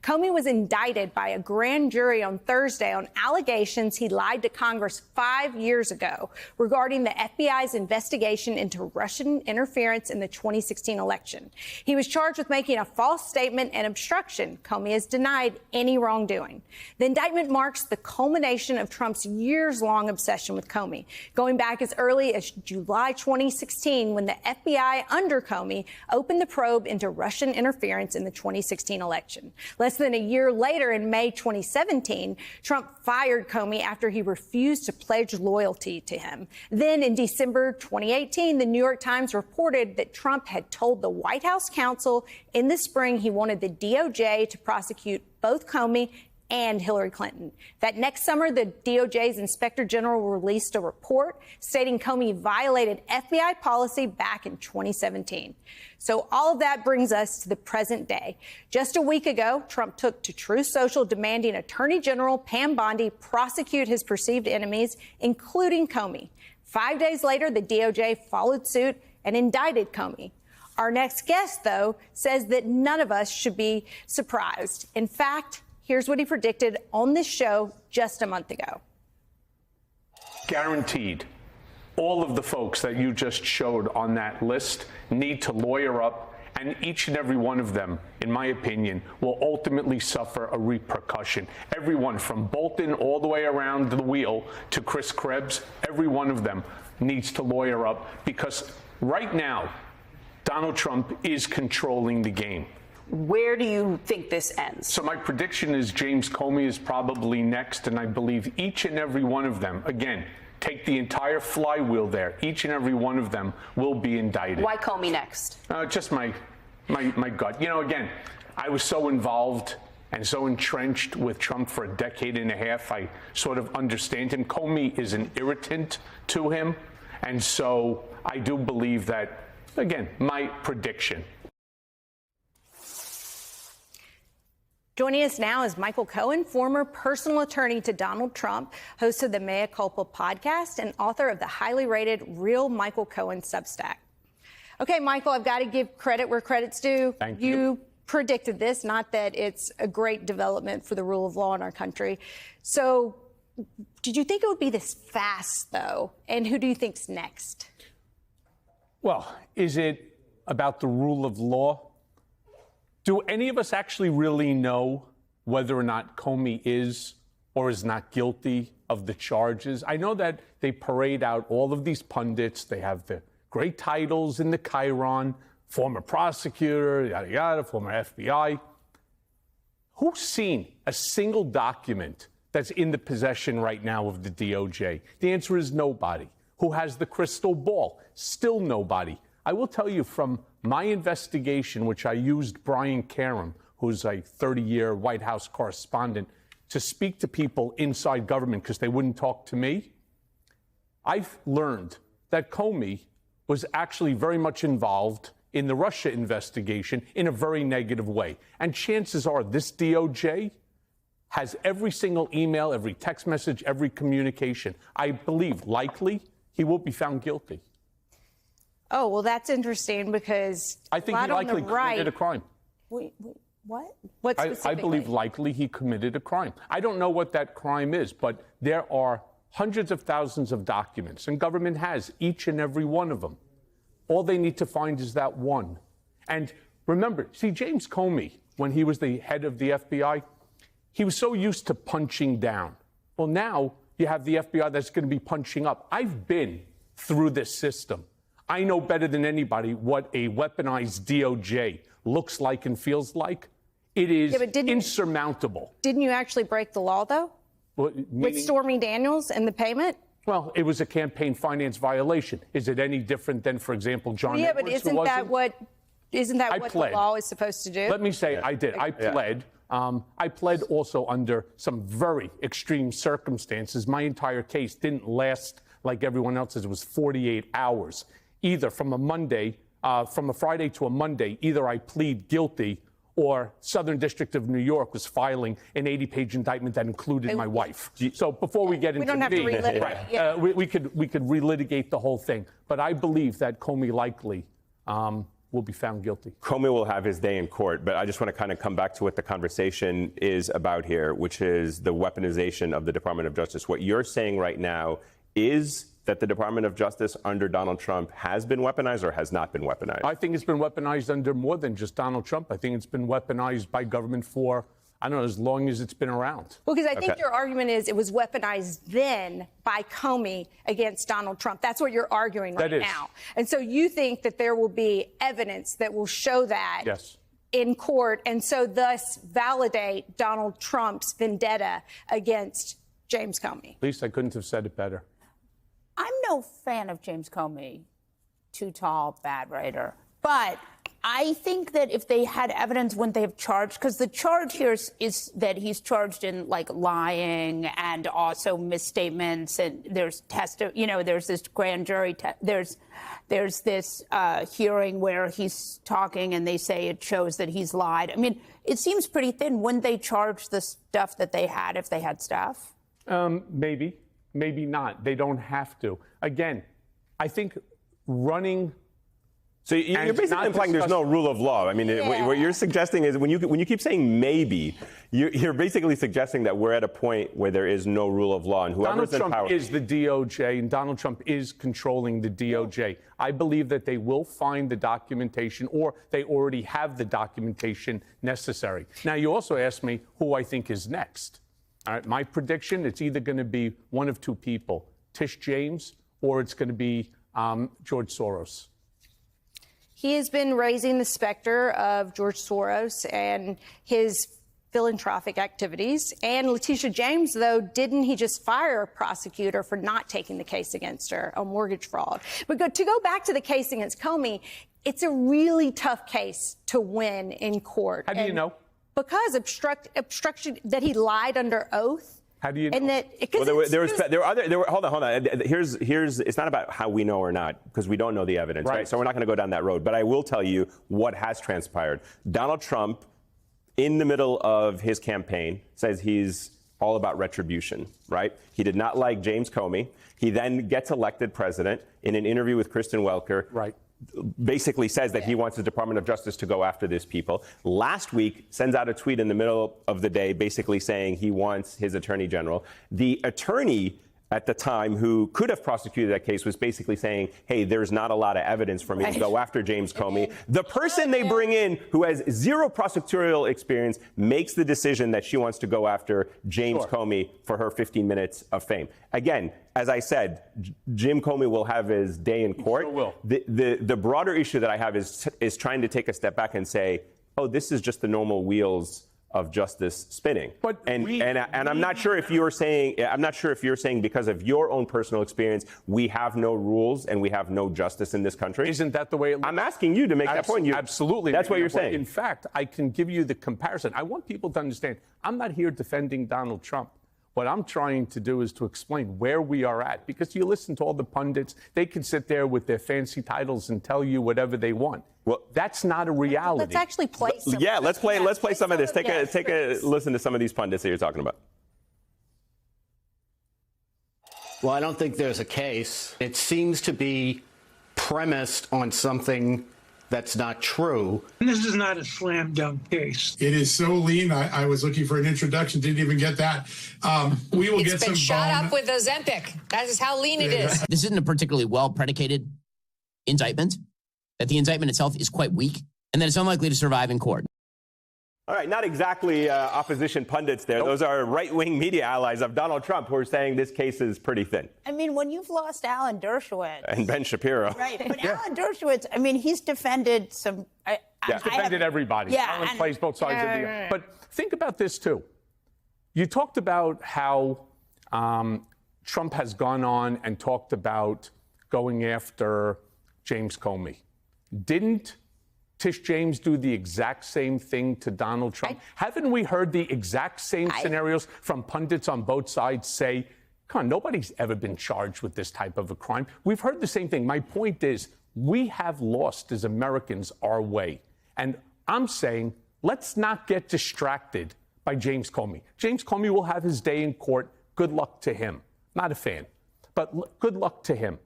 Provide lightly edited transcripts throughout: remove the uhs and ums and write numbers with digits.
Comey was indicted by a grand jury on Thursday on allegations he lied to Congress 5 years ago regarding the FBI's investigation into Russian interference in the 2016 election. He was charged with making a false statement and obstruction. Comey has denied any wrongdoing. The indictment marks the culmination of Trump's years-long obsession with Comey, going back as early as July 2016 when the FBI under Comey opened the probe into Russian interference in the 2016 election. Less than a year later, in May 2017, Trump fired Comey after he refused to pledge loyalty to him. Then in December 2018, the New York Times reported that Trump had told the White House counsel in the spring he wanted the DOJ to prosecute both Comey and Hillary Clinton. That next summer, the DOJ's Inspector General released a report stating Comey violated FBI policy back in 2017. So all of that brings us to the present day. Just a week ago, Trump took to Truth Social demanding Attorney General Pam Bondi prosecute his perceived enemies, including Comey. 5 days later, the DOJ followed suit and indicted Comey. Our next guest, though, says that none of us should be surprised. In fact, here's what he predicted on this show just a month ago. Guaranteed, all of the folks that you just showed on that list need to lawyer up, and each and every one of them, in my opinion, will ultimately suffer a repercussion. Everyone from Bolton all the way around the wheel to Chris Krebs, every one of them needs to lawyer up, because right now, Donald Trump is controlling the game. Where do you think this ends? So my prediction is James Comey is probably next, and I believe each and every one of them, again, take the entire flywheel there, each and every one of them will be indicted. Why Comey next? Just my gut. You know, again, I was so involved and so entrenched with Trump for a decade and a half, I sort of understand him. Comey is an irritant to him, and so I do believe that, again, my prediction. Joining us now is Michael Cohen, former personal attorney to Donald Trump, host of the Mea Culpa podcast, and author of the highly rated Real Michael Cohen Substack. Okay, Michael, I've got to give credit where credit's due. Thank you. You predicted this, not that it's a great development for the rule of law in our country. So did you think it would be this fast, though? And who do you think's next? Well, is it about the rule of law? Do any of us actually really know whether or not Comey is or is not guilty of the charges? I know that they parade out all of these pundits. They have the great titles in the Chiron, former prosecutor, yada, yada, former FBI. Who's seen a single document that's in the possession right now of the DOJ? The answer is nobody. Who has the crystal ball? Still nobody. I will tell you from my investigation, which I used Brian Karem, who's a 30-year White House correspondent, to speak to people inside government because they wouldn't talk to me. I've learned that Comey was actually very much involved in the Russia investigation in a very negative way. And chances are this DOJ has every single email, every text message, every communication. I believe likely he will be found guilty. Oh, well, that's interesting because I think he likely committed a crime. Wait, what? What specifically? I believe likely he committed a crime. I don't know what that crime is, but there are hundreds of thousands of documents, and government has each and every one of them. All they need to find is that one. And remember, see, James Comey, when he was the head of the FBI, he was so used to punching down. Well, now you have the FBI that's going to be punching up. I've been through this system. I know better than anybody what a weaponized DOJ looks like and feels like. It is insurmountable. Didn't you actually break the law, though? Well, with Stormy Daniels and the payment? Well, it was a campaign finance violation. Is it any different than, for example, John Edwards? Yeah, but isn't that what the law is supposed to do? Let me say I did. I pled. I pled also under some very extreme circumstances. My entire case didn't last like everyone else's. It was 48 hours. Either from a Friday to a Monday, either I plead guilty or Southern District of New York was filing an 80-page indictment that included my wife. So before we get into we could relitigate the whole thing. But I believe that Comey likely will be found guilty. Comey will have his day in court, but I just want to kind of come back to what the conversation is about here, which is the weaponization of the Department of Justice. What you're saying right now is that the Department of Justice under Donald Trump has been weaponized or has not been weaponized? I think it's been weaponized under more than just Donald Trump. I think it's been weaponized by government for, I don't know, as long as it's been around. Well, because I think your argument is it was weaponized then by Comey against Donald Trump. That's what you're arguing right now. And so you think that there will be evidence that will show that in court, and so thus validate Donald Trump's vendetta against James Comey. At least I couldn't have said it better. I'm no fan of James Comey. Too tall, bad writer. But I think that if they had evidence, wouldn't they have charged? Because the charge here is that he's charged in like lying and also misstatements. And there's there's this grand jury. There's this hearing where he's talking and they say it shows that he's lied. I mean, it seems pretty thin. Wouldn't they charge the stuff that they had if they had stuff? Maybe, maybe not. They don't have to. Again, I think running. So you're basically implying there's no rule of law. I mean, what you're suggesting is when you keep saying maybe, you're basically suggesting that we're at a point where there is no rule of law, and whoever's in power. Donald Trump is the DOJ, and Donald Trump is controlling the DOJ. I believe that they will find the documentation, or they already have the documentation necessary. Now, you also asked me who I think is next. All right, my prediction: it's either going to be one of two people, Tish James, or it's going to be George Soros. He has been raising the specter of George Soros and his philanthropic activities. And Letitia James, though, didn't he just fire a prosecutor for not taking the case against her on mortgage fraud? But to go back to the case against Comey, it's a really tough case to win in court. How do you know? Because obstruction, that he lied under oath. How do you know? And that, hold on. Here's it's not about how we know or not, because we don't know the evidence, right? So we're not going to go down that road. But I will tell you what has transpired. Donald Trump, in the middle of his campaign, says he's all about retribution, right? He did not like James Comey. He then gets elected president in an interview with Kristen Welker. Right. Basically says that he wants the Department of Justice to go after these people. Last week, sends out a tweet in the middle of the day basically saying he wants his attorney general. The attorney at the time who could have prosecuted that case was basically saying, hey, there's not a lot of evidence for me to go after James Comey. The person they bring in who has zero prosecutorial experience makes the decision that she wants to go after James Comey for her 15 minutes of fame. Again, as I said, Jim Comey will have his day in court. He sure will. The broader issue that I have is trying to take a step back and say, oh, this is just the normal wheels of justice spinning. But I'm not sure if you're saying because of your own personal experience, we have no rules and we have no justice in this country. Isn't that the way it looks? I'm asking you to make that point. Absolutely. That's what you're saying. In fact, I can give you the comparison. I want people to understand, I'm not here defending Donald Trump. What I'm trying to do is to explain where we are at, because you listen to all the pundits, they can sit there with their fancy titles and tell you whatever they want. Well, that's not a reality. Let's actually play some. Yeah, let's play some of this. Take a listen to some of these pundits that you're talking about. Well, I don't think there's a case. It seems to be premised on something that's not true. This is not a slam dunk case. It is so lean. I was looking for an introduction, didn't even get that. We will get some. It's been shot up with Ozempic. That is how lean it is. This isn't a particularly well predicated indictment. That the indictment itself is quite weak, and that it's unlikely to survive in court. All right, not exactly opposition pundits there. Nope. Those are right-wing media allies of Donald Trump who are saying this case is pretty thin. I mean, when you've lost Alan Dershowitz. And Ben Shapiro. Right, but Alan Dershowitz, I mean, he's defended some. He's defended everybody. Yeah, Alan plays both sides of the. But think about this, too. You talked about how Trump has gone on and talked about going after James Comey. Didn't Tish James do the exact same thing to Donald Trump? Haven't we heard the exact same scenarios from pundits on both sides say, come on, nobody's ever been charged with this type of a crime? We've heard the same thing. My point is, we have lost as Americans our way. And I'm saying, let's not get distracted by James Comey. James Comey will have his day in court. Good luck to him. Not a fan, but good luck to him.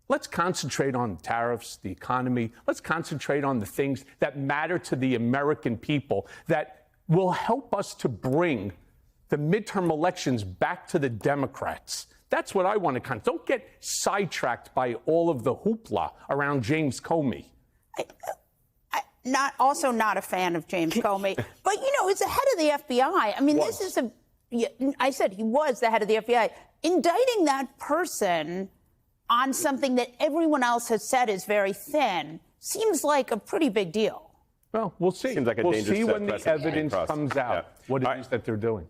let's concentrate on tariffs, the economy. Let's concentrate on the things that matter to the American people that will help us to bring the midterm elections back to the Democrats. That's what I want to don't get sidetracked by all of the hoopla around James Comey. Not a fan of James Comey, but he's the head of the FBI. I mean, this is I said he was the head of the FBI. Indicting that person on something that everyone else has said is very thin seems like a pretty big deal. Well, we'll see. Seems like a we'll dangerous see when the precedent evidence crossed. comes out what it is that they're doing.